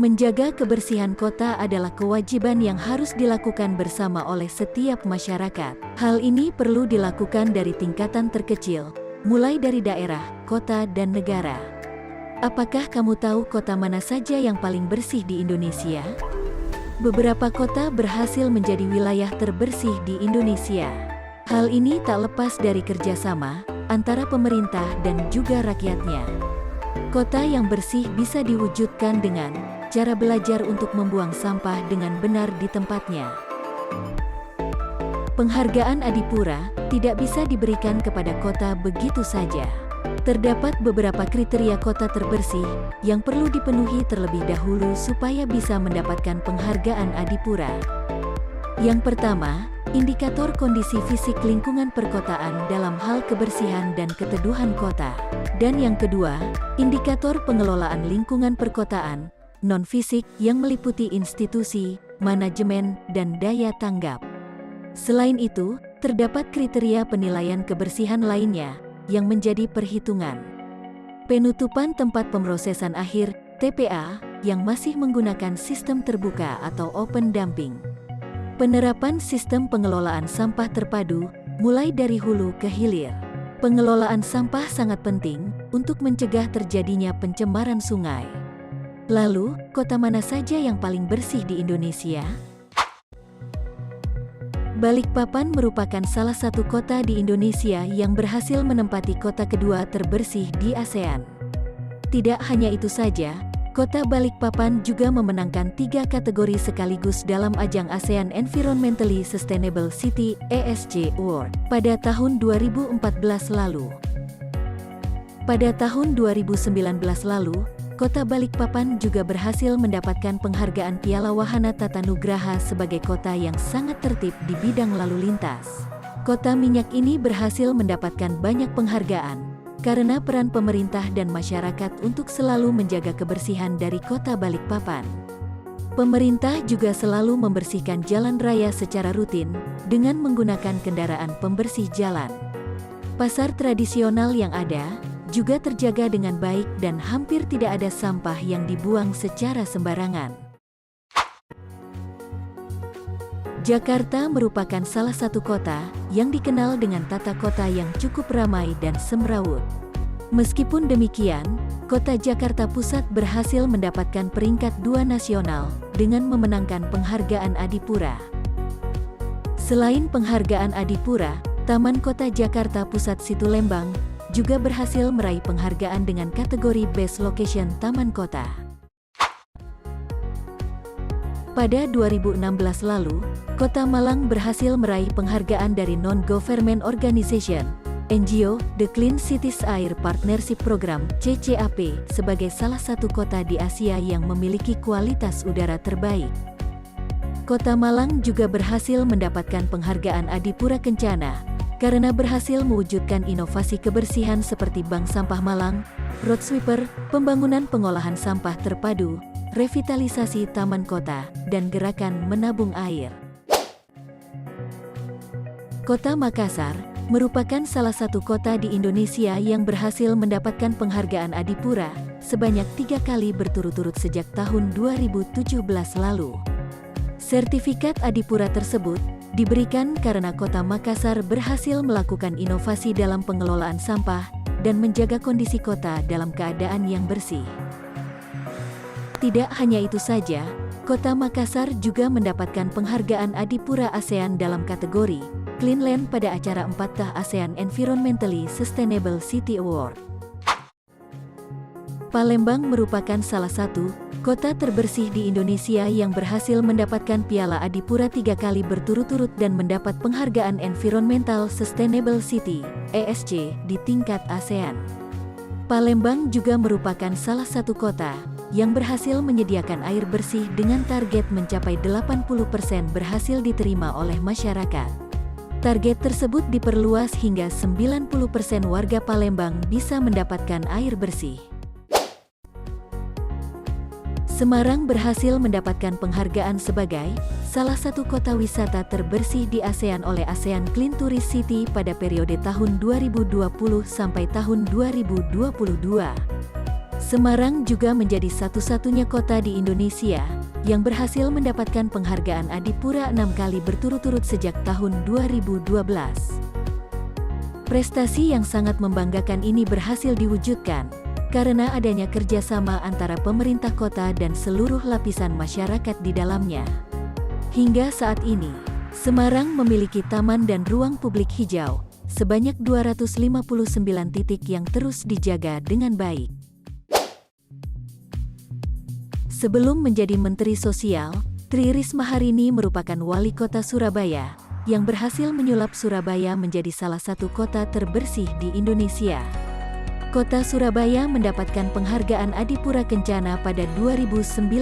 Menjaga kebersihan kota adalah kewajiban yang harus dilakukan bersama oleh setiap masyarakat. Hal ini perlu dilakukan dari tingkatan terkecil, mulai dari daerah, kota, dan negara. Apakah kamu tahu kota mana saja yang paling bersih di Indonesia? Beberapa kota berhasil menjadi wilayah terbersih di Indonesia. Hal ini tak lepas dari kerjasama antara pemerintah dan juga rakyatnya. Kota yang bersih bisa diwujudkan dengan cara belajar untuk membuang sampah dengan benar di tempatnya. Penghargaan Adipura tidak bisa diberikan kepada kota begitu saja. Terdapat beberapa kriteria kota terbersih yang perlu dipenuhi terlebih dahulu supaya bisa mendapatkan penghargaan Adipura. Yang pertama, indikator kondisi fisik lingkungan perkotaan dalam hal kebersihan dan keteduhan kota. Dan yang kedua, indikator pengelolaan lingkungan perkotaan non-fisik yang meliputi institusi, manajemen, dan daya tanggap. Selain itu, terdapat kriteria penilaian kebersihan lainnya yang menjadi perhitungan. Penutupan tempat pemrosesan akhir, TPA, yang masih menggunakan sistem terbuka atau open dumping. Penerapan sistem pengelolaan sampah terpadu, mulai dari hulu ke hilir. Pengelolaan sampah sangat penting untuk mencegah terjadinya pencemaran sungai. Lalu, kota mana saja yang paling bersih di Indonesia? Balikpapan merupakan salah satu kota di Indonesia yang berhasil menempati kota kedua terbersih di ASEAN. Tidak hanya itu saja, kota Balikpapan juga memenangkan 3 kategori sekaligus dalam ajang ASEAN Environmentally Sustainable City (ESC) Award pada tahun 2014 lalu. Pada tahun 2019 lalu, Kota Balikpapan juga berhasil mendapatkan penghargaan Piala Wahana Tatanugraha sebagai kota yang sangat tertib di bidang lalu lintas. Kota minyak ini berhasil mendapatkan banyak penghargaan karena peran pemerintah dan masyarakat untuk selalu menjaga kebersihan dari kota Balikpapan. Pemerintah juga selalu membersihkan jalan raya secara rutin dengan menggunakan kendaraan pembersih jalan. Pasar tradisional yang ada juga terjaga dengan baik dan hampir tidak ada sampah yang dibuang secara sembarangan. Jakarta merupakan salah satu kota yang dikenal dengan tata kota yang cukup ramai dan semrawut. Meskipun demikian, kota Jakarta Pusat berhasil mendapatkan peringkat 2 nasional dengan memenangkan penghargaan Adipura. Selain penghargaan Adipura, Taman Kota Jakarta Pusat Situlembang juga berhasil meraih penghargaan dengan kategori Best Location Taman Kota. Pada 2016 lalu, Kota Malang berhasil meraih penghargaan dari Non-Government Organization, NGO, The Clean Cities Air Partnership Program, CCAP, sebagai salah satu kota di Asia yang memiliki kualitas udara terbaik. Kota Malang juga berhasil mendapatkan penghargaan Adipura Kencana, karena berhasil mewujudkan inovasi kebersihan seperti Bank Sampah Malang, Road Sweeper, pembangunan pengolahan sampah terpadu, revitalisasi taman kota, dan gerakan menabung air. Kota Makassar merupakan salah satu kota di Indonesia yang berhasil mendapatkan penghargaan Adipura sebanyak 3 kali berturut-turut sejak tahun 2017 lalu. Sertifikat Adipura tersebut diberikan karena Kota Makassar berhasil melakukan inovasi dalam pengelolaan sampah dan menjaga kondisi kota dalam keadaan yang bersih. Tidak hanya itu saja, Kota Makassar juga mendapatkan penghargaan Adipura ASEAN dalam kategori Clean Land pada acara 4th ASEAN Environmentally Sustainable City Award. Palembang merupakan salah satu kota terbersih di Indonesia yang berhasil mendapatkan Piala Adipura 3 kali berturut-turut dan mendapat penghargaan Environmental Sustainable City (ESC) di tingkat ASEAN. Palembang juga merupakan salah satu kota yang berhasil menyediakan air bersih dengan target mencapai 80% berhasil diterima oleh masyarakat. Target tersebut diperluas hingga 90% warga Palembang bisa mendapatkan air bersih. Semarang berhasil mendapatkan penghargaan sebagai salah satu kota wisata terbersih di ASEAN oleh ASEAN Clean Tourist City pada periode tahun 2020 sampai tahun 2022. Semarang juga menjadi satu-satunya kota di Indonesia yang berhasil mendapatkan penghargaan Adipura 6 kali berturut-turut sejak tahun 2012. Prestasi yang sangat membanggakan ini berhasil diwujudkan karena adanya kerjasama antara pemerintah kota dan seluruh lapisan masyarakat di dalamnya. Hingga saat ini, Semarang memiliki taman dan ruang publik hijau sebanyak 259 titik yang terus dijaga dengan baik. Sebelum menjadi Menteri Sosial, Tri Risma hari ini merupakan Wali Kota Surabaya yang berhasil menyulap Surabaya menjadi salah satu kota terbersih di Indonesia. Kota Surabaya mendapatkan penghargaan Adipura Kencana pada 2019.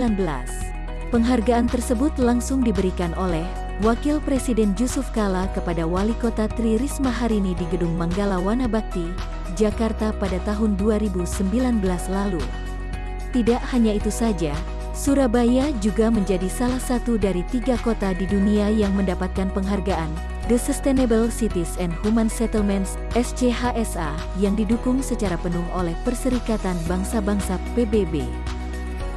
Penghargaan tersebut langsung diberikan oleh Wakil Presiden Jusuf Kalla kepada Wali Kota Tri Risma hari ini di Gedung Manggala Wanabakti, Jakarta pada tahun 2019 lalu. Tidak hanya itu saja, Surabaya juga menjadi salah satu dari 3 kota di dunia yang mendapatkan penghargaan The Sustainable Cities and Human Settlements (SCHSA) yang didukung secara penuh oleh Perserikatan Bangsa-Bangsa (PBB).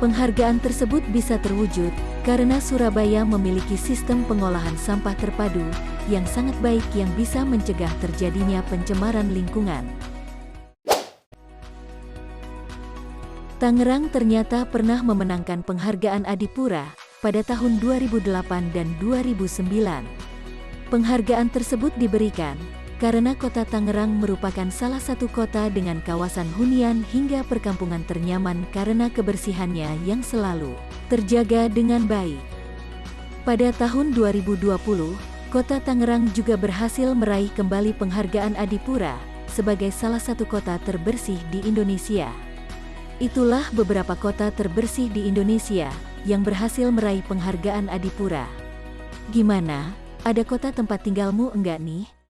Penghargaan tersebut bisa terwujud karena Surabaya memiliki sistem pengolahan sampah terpadu yang sangat baik yang bisa mencegah terjadinya pencemaran lingkungan. Tangerang ternyata pernah memenangkan penghargaan Adipura pada tahun 2008 dan 2009. Penghargaan tersebut diberikan karena kota Tangerang merupakan salah satu kota dengan kawasan hunian hingga perkampungan ternyaman karena kebersihannya yang selalu terjaga dengan baik. Pada tahun 2020, kota Tangerang juga berhasil meraih kembali penghargaan Adipura sebagai salah satu kota terbersih di Indonesia. Itulah beberapa kota terbersih di Indonesia yang berhasil meraih penghargaan Adipura. Gimana? Ada kota tempat tinggalmu enggak nih?